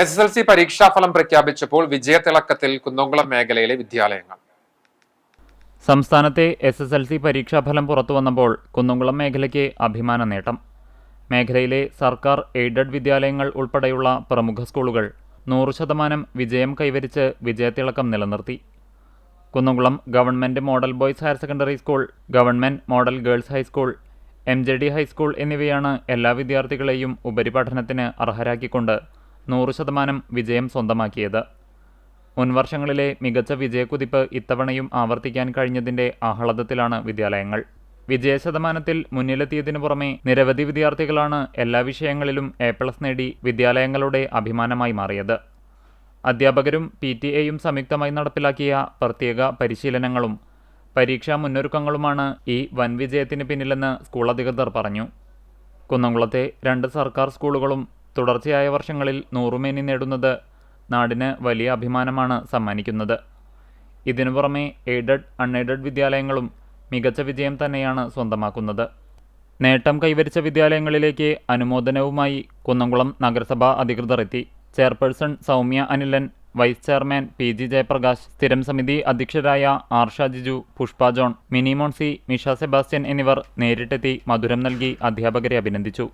SSLC പരീക്ഷാഫലം പ്രഖ്യാപിച്ചപ്പോൾ വിജയത്തിളക്കത്തിൽ കുന്നംകുളം മേഖലയിലെ വിദ്യാലയങ്ങൾ. സംസ്ഥാനത്തെ SSLC പരീക്ഷാഫലം പുറത്തുവന്നപ്പോൾ കുന്നംകുളം മേഖലയ്ക്ക് അഭിമാന നേട്ടം. മേഖലയിലെ സർക്കാർ എയ്ഡഡ് വിദ്യാലയങ്ങൾ ഉൾപ്പെടെയുള്ള പ്രമുഖ സ്കൂളുകൾ 100% വിജയം കൈവരിച്ച് വിജയത്തിളക്കം നിലനിർത്തി. Kunnamkulam government model boys higher secondary school, government model girls high school, MJD high school എന്നിവയാണ് എല്ലാ വിദ്യാർത്ഥികളെയും ഉപരിപഠനത്തിന് അർഹരാക്കിക്കൊണ്ട് 100% വിജയം സ്വന്തമാക്കിയത്. മുൻവർഷങ്ങളിലെ മികച്ച വിജയക്കുതിപ്പ് ഇത്തവണയും ആവർത്തിക്കാൻ കഴിഞ്ഞതിന്റെ ആഹ്ലാദത്തിലാണ് വിദ്യാലയങ്ങൾ. വിജയശതമാനത്തിൽ മുന്നിലെത്തിയതിനു പുറമെ നിരവധി വിദ്യാർത്ഥികളാണ് എല്ലാ വിഷയങ്ങളിലും A+ നേടി വിദ്യാലയങ്ങളുടെ അഭിമാനമായി മാറിയത്. അധ്യാപകരും PTA സംയുക്തമായി നടപ്പിലാക്കിയ പ്രത്യേക പരിശീലനങ്ങളും പരീക്ഷാ മുന്നൊരുക്കങ്ങളുമാണ് ഈ വൻ വിജയത്തിന് പിന്നിലെന്ന് സ്കൂൾ അധികൃതർ പറഞ്ഞു. കുന്നംകുളത്തെ 2 സർക്കാർ സ്കൂളുകളും തുടർച്ചയായ വർഷങ്ങളിൽ 100 മേനി നേടുന്നത് നാടിന് വലിയ അഭിമാനമാണ് സമ്മാനിക്കുന്നത്. ഇതിനു പുറമെ എയ്ഡഡ്, അൺഎയ്ഡഡ് വിദ്യാലയങ്ങളും മികച്ച വിജയം തന്നെയാണ് സ്വന്തമാക്കുന്നത്. നേട്ടം കൈവരിച്ച വിദ്യാലയങ്ങളിലേക്ക് അനുമോദനവുമായി കുന്നംകുളം നഗരസഭാ അധികൃതർ എത്തി. Chairperson Soumya Anilan, vice chairman PG Jayaprakash, സ്ഥിരം സമിതി അധ്യക്ഷരായ R Jiju, Pushpa John, Mini Moncy, Misha Sebastian എന്നിവർ നേരിട്ടെത്തി മധുരം നൽകി അധ്യാപകരെ അഭിനന്ദിച്ചു.